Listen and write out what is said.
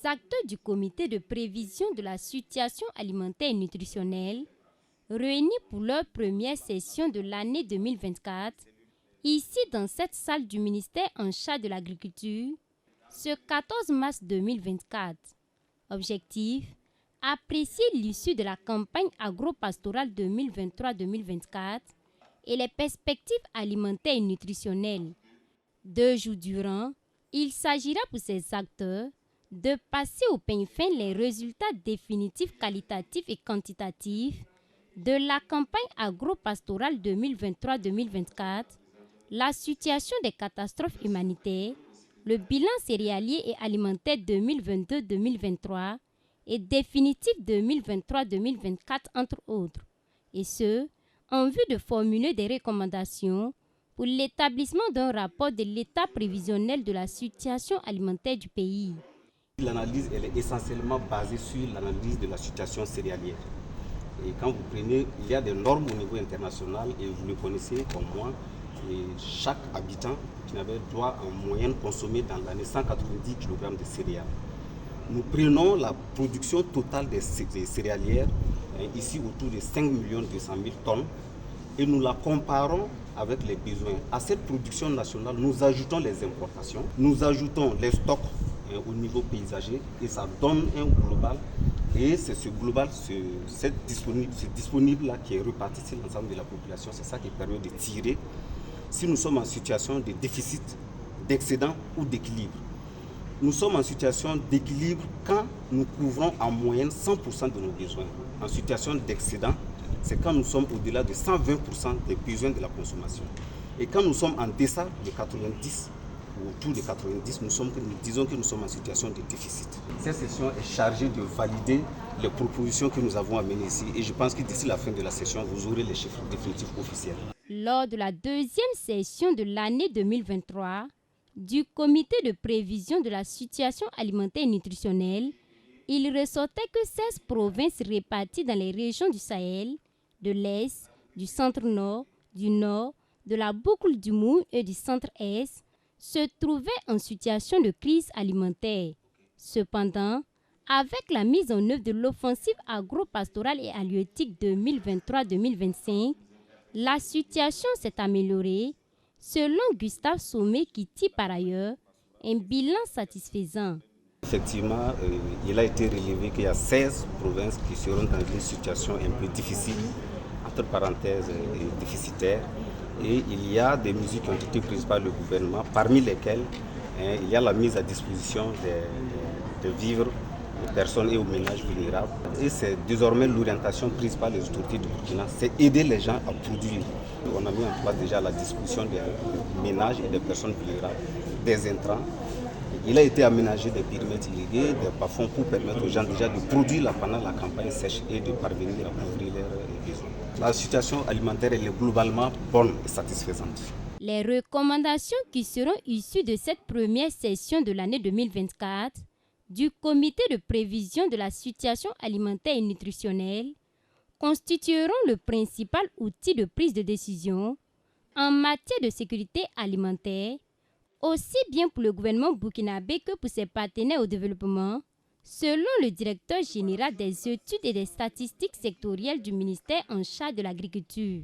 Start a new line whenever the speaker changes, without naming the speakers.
acteurs du comité de prévision de la situation alimentaire et nutritionnelle, réunis pour leur première session de l'année 2024, ici dans cette salle du ministère en charge de l'agriculture, ce 14 mars 2024. Objectif: apprécier l'issue de la campagne agro-pastorale 2023-2024 et les perspectives alimentaires et nutritionnelles. 2 jours durant, il s'agira pour ces acteurs de passer au peigne fin les résultats définitifs qualitatifs et quantitatifs de la campagne agro-pastorale 2023-2024, la situation des catastrophes humanitaires, le bilan céréalier et alimentaire 2022-2023 et définitif 2023-2024 entre autres, et ce, en vue de formuler des recommandations pour l'établissement d'un rapport de l'état prévisionnel de la situation alimentaire du pays.
L'analyse elle est essentiellement basée sur l'analyse de la situation céréalière. Et quand vous prenez, il y a des normes au niveau international et vous le connaissez comme moi, et chaque habitant doit en moyenne consommer dans l'année 190 kg de céréales. Nous prenons la production totale des céréalières, ici autour de 5 200 000 tonnes, et nous la comparons avec les besoins. À cette production nationale, nous ajoutons les importations, nous ajoutons les stocks au niveau paysager, et ça donne un global. Et c'est ce global, ce disponible-là qui est reparti sur l'ensemble de la population. C'est ça qui permet de tirer si nous sommes en situation de déficit, d'excédent ou d'équilibre. Nous sommes en situation d'équilibre quand nous couvrons en moyenne 100% de nos besoins. En situation d'excédent, c'est quand nous sommes au-delà de 120% des besoins de la consommation. Et quand nous sommes en deçà de 90, ou autour de 90, nous disons que nous sommes en situation de déficit. Cette session est chargée de valider les propositions que nous avons amenées ici. Et je pense que d'ici la fin de la session, vous aurez les chiffres définitifs officiels.
Lors de la deuxième session de l'année 2023, du comité de prévision de la situation alimentaire et nutritionnelle, il ressortait que 16 provinces réparties dans les régions du Sahel, de l'Est, du centre-nord, du nord, de la boucle du Moun et du centre-est se trouvaient en situation de crise alimentaire. Cependant, avec la mise en œuvre de l'offensive agro-pastorale et halieutique 2023-2025, la situation s'est améliorée, selon Gustave Sommet qui tire par ailleurs un bilan satisfaisant.
Effectivement, il a été relevé qu'il y a 16 provinces qui seront dans une situation un peu difficile, entre parenthèses déficitaire. Et il y a des mesures qui ont été prises par le gouvernement, parmi lesquelles il y a la mise à disposition de vivres aux personnes et aux ménages vulnérables. Et c'est désormais l'orientation prise par les autorités du Burkina, c'est aider les gens à produire. On a mis en place déjà la disposition des ménages et des personnes vulnérables, des intrants. Il a été aménagé des périmètres irrigués, des bas-fonds pour permettre aux gens déjà de produire pendant la campagne sèche et de parvenir à couvrir leurs besoins. La situation alimentaire elle est globalement bonne et satisfaisante.
Les recommandations qui seront issues de cette première session de l'année 2024 du comité de prévision de la situation alimentaire et nutritionnelle constitueront le principal outil de prise de décision en matière de sécurité alimentaire, aussi bien pour le gouvernement burkinabé que pour ses partenaires au développement, selon le directeur général des études et des statistiques sectorielles du ministère en charge de l'agriculture.